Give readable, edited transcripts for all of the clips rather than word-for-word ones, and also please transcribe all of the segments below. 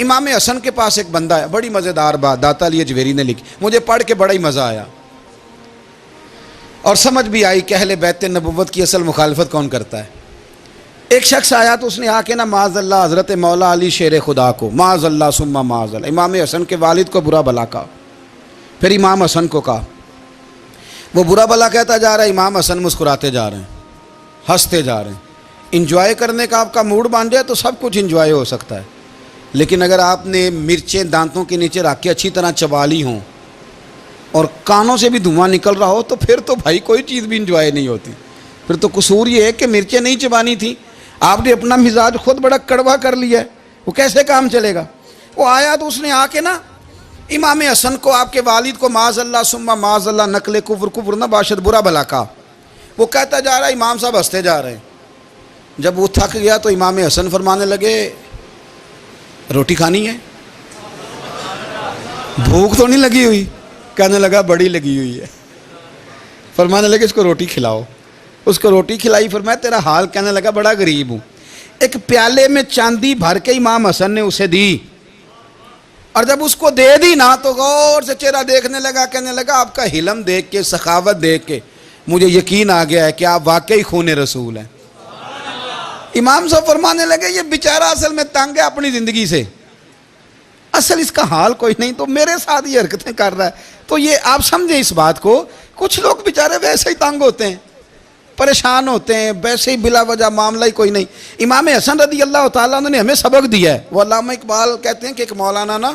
امام حسن کے پاس ایک بندہ ہے، بڑی مزیدار بات داتا علی اجویری نے لکھی، مجھے پڑھ کے بڑا ہی مزہ آیا اور سمجھ بھی آئی کہ اہل بیت نبوت کی اصل مخالفت کون کرتا ہے۔ ایک شخص آیا تو اس نے آ کے نا معاذ اللہ حضرت مولا علی شیر خدا کو، معاذ اللہ ثم معاذ اللہ، امام حسن کے والد کو برا بلا کہا، پھر امام حسن کو کہا، وہ برا بلا کہتا جا رہا ہے، امام حسن مسکراتے جا رہے ہیں، ہنستے جا رہے ہیں۔ انجوائے کرنے کا آپ کا موڈ بن جائے تو سب کچھ انجوائے ہو سکتا ہے، لیکن اگر آپ نے مرچیں دانتوں کے نیچے رکھ کے اچھی طرح چبا لی ہوں اور کانوں سے بھی دھواں نکل رہا ہو تو پھر تو بھائی کوئی چیز بھی انجوائے نہیں ہوتی۔ پھر تو قصور یہ ہے کہ مرچیں نہیں چبانی تھی، آپ نے اپنا مزاج خود بڑا کڑوا کر لیا ہے، وہ کیسے کام چلے گا۔ وہ آیا تو اس نے آ کے نا امام حسن کو، آپ کے والد کو معاذ اللہ ثم معاذ اللہ نقل کفر نہ باشد برا بلا کہا۔ وہ کہتا جا رہا ہے، امام صاحب ہنستے جا رہے ہیں۔ جب وہ تھک گیا تو امام حسن فرمانے لگے روٹی کھانی ہے؟ بھوک تو نہیں لگی ہوئی؟ کہنے لگا بڑی لگی ہوئی ہے۔ فرمانے لگے اس کو روٹی کھلاؤ۔ اس کو روٹی کھلائی، فرمایا تیرا حال؟ کہنے لگا بڑا غریب ہوں۔ ایک پیالے میں چاندی بھر کے امام حسن نے اسے دی، اور جب اس کو دے دی نا تو غور سے چہرہ دیکھنے لگا، کہنے لگا آپ کا حلم دیکھ کے، سخاوت دیکھ کے مجھے یقین آ گیا ہے کہ آپ واقعی خون رسول ہیں۔ امام صاحب فرمانے لگے یہ بیچارہ اصل میں تنگ ہے اپنی زندگی سے، اصل اس کا حال کوئی نہیں، تو میرے ساتھ یہ حرکتیں کر رہا ہے۔ تو یہ آپ سمجھیں اس بات کو، کچھ لوگ بیچارے ویسے ہی تنگ ہوتے ہیں، پریشان ہوتے ہیں، ویسے ہی بلا وجہ معاملہ ہی کوئی نہیں۔ امام حسن رضی اللہ تعالیٰ عنہ نے ہمیں سبق دیا ہے۔ وہ علامہ اقبال کہتے ہیں کہ ایک مولانا نا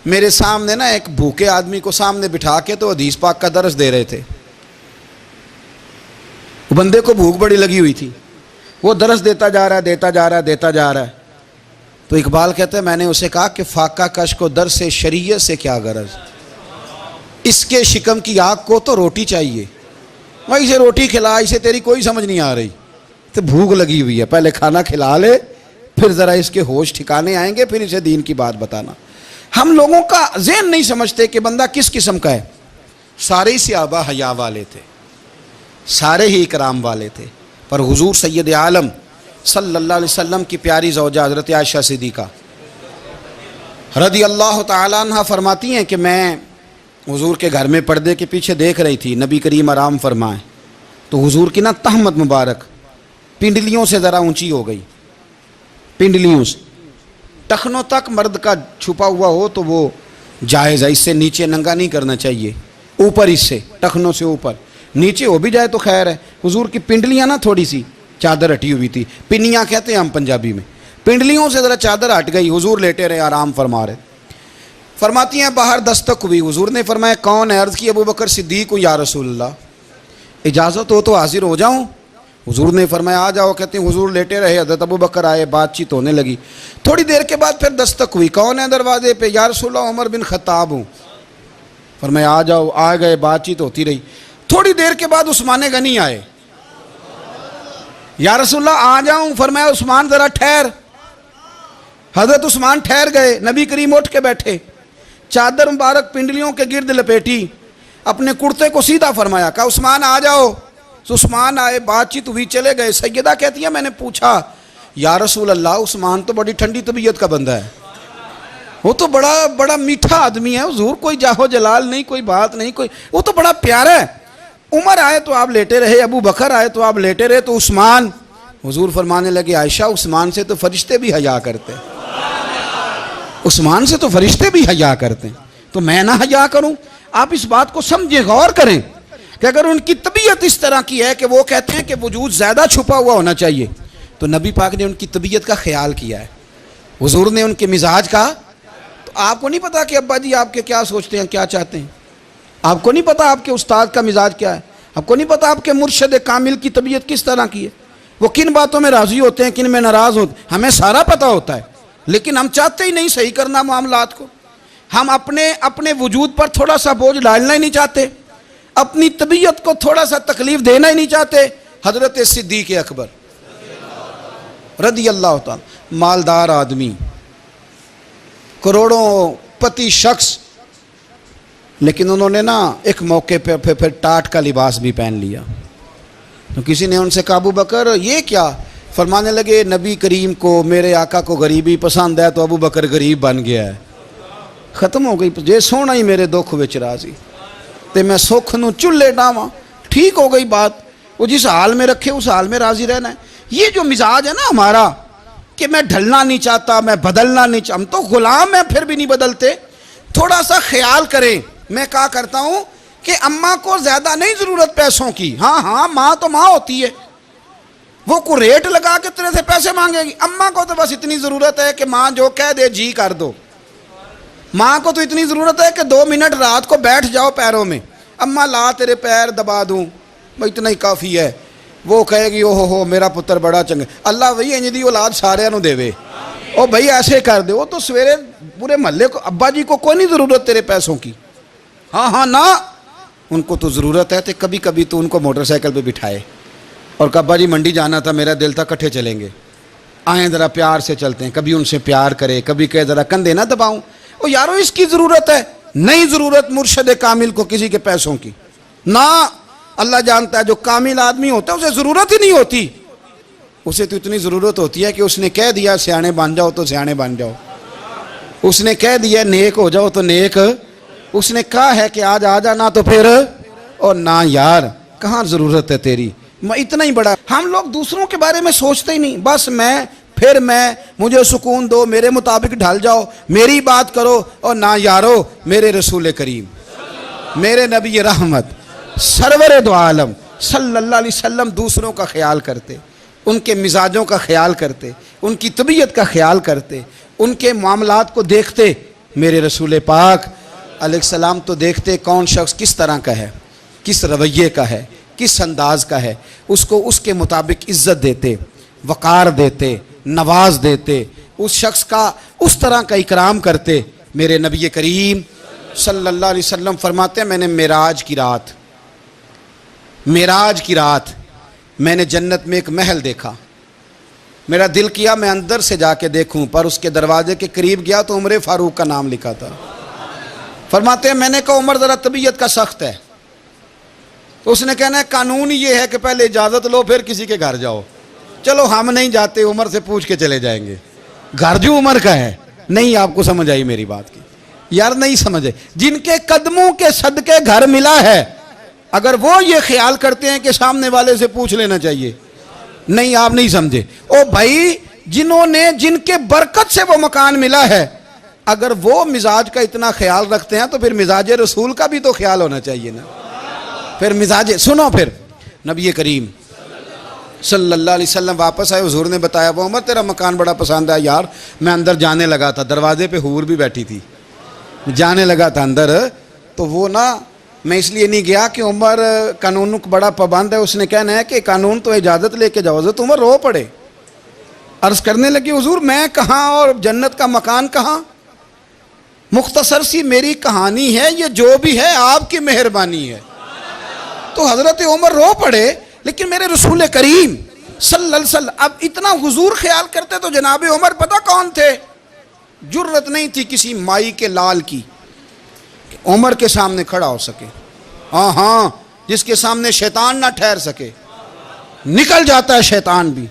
میرے سامنے نا ایک بھوکے آدمی کو سامنے بٹھا کے تو حدیث پاک کا درس دے رہے تھے۔ وہ بندے کو بھوک بڑی لگی ہوئی تھی، وہ درس دیتا جا رہا ہے۔ تو اقبال کہتے ہیں میں نے اسے کہا کہ فاقہ کش کو درس شریعت سے کیا غرض، اس کے شکم کی آگ کو تو روٹی چاہیے، وہی سے روٹی کھلا، اسے تیری کوئی سمجھ نہیں آ رہی، تو بھوک لگی ہوئی ہے، پہلے کھانا کھلا لے پھر ذرا اس کے ہوش ٹھکانے آئیں گے، پھر اسے دین کی بات بتانا۔ ہم لوگوں کا ذہن نہیں سمجھتے کہ بندہ کس قسم کا ہے۔ سارے ہی صحابہ حیا والے تھے، سارے ہی اکرام والے تھے، پر حضور سید عالم صلی اللہ علیہ وسلم کی پیاری زوجہ حضرت عائشہ صدیقہ رضی اللہ تعالیٰ عنہ فرماتی ہیں کہ میں حضور کے گھر میں پردے کے پیچھے دیکھ رہی تھی، نبی کریم آرام فرمائیں تو حضور کی نا تہمت مبارک پنڈلیوں سے ذرا اونچی ہو گئی، پنڈلیوں سے ٹخنوں تک مرد کا چھپا ہوا ہو تو وہ جائز ہے، اس سے نیچے ننگا نہیں کرنا چاہیے، اوپر اس سے ٹخنوں سے اوپر، نیچے ہو بھی جائے تو خیر ہے۔ حضور کی پنڈلیاں نا تھوڑی سی چادر ہٹی ہوئی تھی، پنیاں کہتے ہیں ہم پنجابی میں، پنڈلیوں سے ذرا چادر ہٹ گئی، حضور لیٹے رہے آرام فرما رہے۔ فرماتی ہیں باہر دستک ہوئی، حضور نے فرمایا کون ہے؟ عرض کی ابو بکر صدیق ہوں یا رسول اللہ، اجازت ہو تو حاضر ہو جاؤں؟ حضور نے فرمایا آ جاؤ۔ کہتے ہیں حضور لیٹے رہے، حضرت ابو بکر آئے، بات چیت ہونے لگی۔ تھوڑی دیر کے بعد پھر دستک ہوئی، کون ہے دروازے پہ؟ یا رسول اللہ عمر بن خطاب ہوں۔ فرمایا آ جاؤ، آ گئے، بات چیت ہوتی رہی۔ تھوڑی دیر کے بعد عثمان غنی آئے، یا رسول اللہ آ جاؤں؟ فرمایا عثمان ذرا ٹھہر۔ حضرت عثمان ٹھہر گئے، نبی کریم اٹھ کے بیٹھے، چادر مبارک پنڈلیوں کے گرد لپیٹی، اپنے کرتے کو سیدھا فرمایا، کہا عثمان آ جاؤ۔ تو عثمان آئے، بات چیت ہوئی، چلے گئے۔ سیدہ کہتی ہے میں نے پوچھا یا رسول اللہ عثمان تو بڑی ٹھنڈی طبیعت کا بندہ ہے، وہ تو بڑا میٹھا آدمی ہے حضور، کوئی جاہو جلال نہیں، کوئی بات نہیں، کوئی، وہ تو بڑا پیارا ہے۔ عمر آئے تو آپ لیٹے رہے، ابو بکر آئے تو آپ لیٹے رہے، تو عثمان؟ حضور فرمانے لگے عائشہ عثمان سے تو فرشتے بھی حیا کرتے ہیں، عثمان سے تو فرشتے بھی حیا کرتے ہیں، تو میں نہ حیا کروں؟ آپ اس بات کو سمجھیں، غور کریں کہ اگر ان کی طبیعت اس طرح کی ہے کہ وہ کہتے ہیں کہ وجود زیادہ چھپا ہوا ہونا چاہیے، تو نبی پاک نے ان کی طبیعت کا خیال کیا ہے، حضور نے ان کے مزاج کا۔ تو آپ کو نہیں پتا کہ ابا جی آپ کے کیا سوچتے ہیں، کیا چاہتے ہیں؟ آپ کو نہیں پتا آپ کے استاد کا مزاج کیا ہے؟ آپ کو نہیں پتا آپ کے مرشد کامل کی طبیعت کس طرح کی ہے؟ وہ کن باتوں میں راضی ہوتے ہیں، کن میں ناراض ہوتے ہیں، ہمیں سارا پتا ہوتا ہے، لیکن ہم چاہتے ہی نہیں صحیح کرنا معاملات کو۔ ہم اپنے وجود پر تھوڑا سا بوجھ ڈالنا ہی نہیں چاہتے، اپنی طبیعت کو تھوڑا سا تکلیف دینا ہی نہیں چاہتے۔ حضرت صدیق اکبر رضی اللہ تعالی، مالدار آدمی، کروڑوں پتی شخص، لیکن انہوں نے نا ایک موقع پہ پھر ٹاٹ کا لباس بھی پہن لیا۔ تو کسی نے ان سے کہا ابو بکر یہ کیا؟ فرمانے لگے نبی کریم کو میرے آقا کو غریبی پسند ہے تو ابو بکر غریب بن گیا ہے. ختم ہو گئی. جے سونا ہی میرے دکھ وچ راضی تے میں سکھ نو چلے ڈاواں. ٹھیک ہو گئی بات. وہ جس حال میں رکھے اس حال میں راضی رہنا ہے. یہ جو مزاج ہے نا ہمارا کہ میں ڈھلنا نہیں چاہتا, میں بدلنا نہیں چاہتا, ہم تو غلام ہیں پھر بھی نہیں بدلتے. تھوڑا سا خیال کریں. میں کہا کرتا ہوں کہ اماں کو زیادہ نہیں ضرورت پیسوں کی. ہاں ماں تو ماں ہوتی ہے, وہ کو ریٹ لگا کے تیرے سے پیسے مانگے گی. اماں کو تو بس اتنی ضرورت ہے کہ ماں جو کہہ دے جی کر دو. ماں کو تو اتنی ضرورت ہے کہ 2 منٹ رات کو بیٹھ جاؤ پیروں میں, اماں لا تیرے پیر دبا دوں, اتنا ہی کافی ہے. وہ کہے گی ہو میرا پتر بڑا چنگا. اللہ وہی انج دی اولاد سارے نو دے وے. او بھائی ایسے کر دے. وہ تو سویرے پورے محلے کو ابا جی کو کوئی نہیں ضرورت تیرے پیسوں کی. ہاں نا ان کو تو ضرورت ہے. تو کبھی کبھی تو ان کو موٹر سائیکل پہ بٹھائے اور کہ ابا جی منڈی جانا تھا, میرا دل تھا کٹھے چلیں گے, آئیں ذرا پیار سے چلتے ہیں. کبھی ان سے پیار کرے, کبھی کہے ذرا کندھے نہ دباؤں. او یارو اس کی ضرورت ہے. نہیں ضرورت مرشد کامل کو کسی کے پیسوں کی. نہ اللہ جانتا ہے جو کامل آدمی ہوتا ہے اسے ضرورت ہی نہیں ہوتی. اسے تو اتنی ضرورت ہوتی ہے کہ اس نے کہہ دیا سیانے بن جاؤ تو سیانے بن جاؤ. اس نے کہہ دیا نیک ہو جاؤ تو نیک. اس نے کہا ہے کہ آج آ جانا تو پھر. اور نہ یار کہاں ضرورت ہے تیری. میں اتنا ہی بڑا. ہم لوگ دوسروں کے بارے میں سوچتے ہی نہیں. بس میں مجھے سکون دو, میرے مطابق ڈھل جاؤ, میری بات کرو. اور نہ یارو میرے رسول کریم, میرے نبی رحمت سرور دو عالم صلی اللہ علیہ وسلم دوسروں کا خیال کرتے, ان کے مزاجوں کا خیال کرتے, ان کی طبیعت کا خیال کرتے, ان کے معاملات کو دیکھتے. میرے رسول پاک علیہ السلام تو دیکھتے کون شخص کس طرح کا ہے, کس رویے کا ہے, کس انداز کا ہے. اس کو اس کے مطابق عزت دیتے, وقار دیتے, نواز دیتے. اس شخص کا اس طرح کا اکرام کرتے. میرے نبی کریم صلی اللہ علیہ وسلم فرماتے ہیں میں نے معراج کی رات میں نے جنت میں ایک محل دیکھا. میرا دل کیا میں اندر سے جا کے دیکھوں, پر اس کے دروازے کے قریب گیا تو عمر فاروق کا نام لکھا تھا. فرماتے ہیں میں نے کہا عمر ذرا طبیعت کا سخت ہے. تو اس نے کہنا ہے قانون یہ ہے کہ پہلے اجازت لو پھر کسی کے گھر جاؤ. چلو ہم نہیں جاتے, عمر سے پوچھ کے چلے جائیں گے. گھر جو عمر کا ہے. نہیں آپ کو سمجھ آئی میری بات کی یار, نہیں سمجھے. جن کے قدموں کے صدقے گھر ملا ہے, اگر وہ یہ خیال کرتے ہیں کہ سامنے والے سے پوچھ لینا چاہیے, نہیں آپ نہیں سمجھے. او بھائی جن کے برکت سے وہ مکان ملا ہے, اگر وہ مزاج کا اتنا خیال رکھتے ہیں تو پھر مزاج رسول کا بھی تو خیال ہونا چاہیے نا. پھر مزاج سنو. پھر نبی کریم صلی اللہ علیہ وسلم واپس آئے. حضور نے بتایا وہ عمر تیرا مکان بڑا پسند ہے. یار میں اندر جانے لگا تھا, دروازے پہ حور بھی بیٹھی تھی, جانے لگا تھا اندر, تو وہ میں اس لیے نہیں گیا کہ عمر قانون بڑا پابند ہے. اس نے کہنا ہے کہ قانون تو اجازت لے کے جاؤ. حضرت عمر رو پڑے, عرض کرنے لگی حضور میں کہاں اور جنت کا مکان کہاں. مختصر سی میری کہانی ہے, یہ جو بھی ہے آپ کی مہربانی ہے. تو حضرت عمر رو پڑے. لیکن میرے رسول کریم صلی اللہ علیہ وسلم اب اتنا حضور خیال کرتے تو جناب عمر پتہ کون تھے. جرت نہیں تھی کسی مائی کے لال کی کہ عمر کے سامنے کھڑا ہو سکے. ہاں جس کے سامنے شیطان نہ ٹھہر سکے, نکل جاتا ہے شیطان بھی.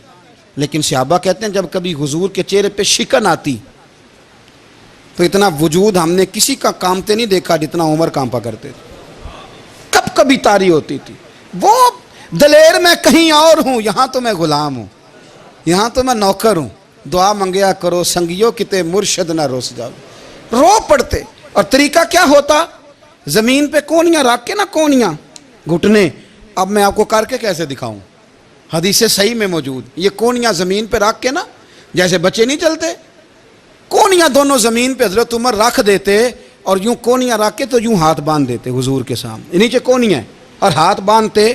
لیکن صحابہ کہتے ہیں جب کبھی حضور کے چہرے پہ شکن آتی تو اتنا وجود ہم نے کسی کا کامتے نہیں دیکھا جتنا عمر کانپا کرتے تھے. کبھی طاری ہوتی تھی. وہ دلیر میں کہیں اور ہوں, یہاں تو میں غلام ہوں, یہاں تو میں نوکر ہوں. دعا منگیا کرو سنگیو کتے مرشد نہ روس جاؤ. رو پڑتے. اور طریقہ کیا ہوتا, زمین پہ کونیاں رکھ کے نا, کونیاں گھٹنے, اب میں آپ کو کر کے کیسے دکھاؤں, حدیث صحیح میں موجود. یہ کونیاں زمین پہ رکھ کے نا, جیسے بچے نہیں چلتے, کونیاں دونوں زمین پہ حضرت عمر رکھ دیتے اور یوں کونیاں رکھ کے تو یوں ہاتھ باندھ دیتے حضور کے سامنے, نیچے کونیاں اور ہاتھ باندھتے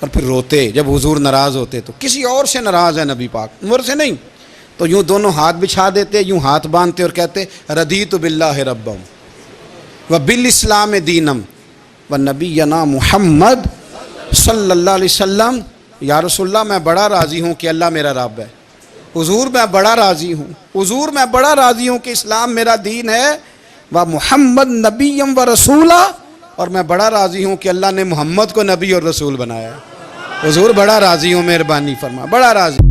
اور پھر روتے. جب حضور ناراض ہوتے تو کسی اور سے ناراض ہے نبی پاک, عمر سے نہیں, تو یوں دونوں ہاتھ بچھا دیتے, یوں ہاتھ باندھتے اور کہتے رضیت باللہ ربا وبالاسلام دینم ونبینا محمد صلی اللہ علیہ وسلم. یا رسول اللہ میں بڑا راضی ہوں کہ اللہ میرا رب ہے. حضور میں بڑا راضی ہوں, حضور میں بڑا راضی ہوں کہ اسلام میرا دین ہے. و محمد نبیم و رسولہ, اور میں بڑا راضی ہوں کہ اللہ نے محمد کو نبی اور رسول بنایا ہے. حضور بڑا راضی ہوں، مہربانی فرما، بڑا راضی.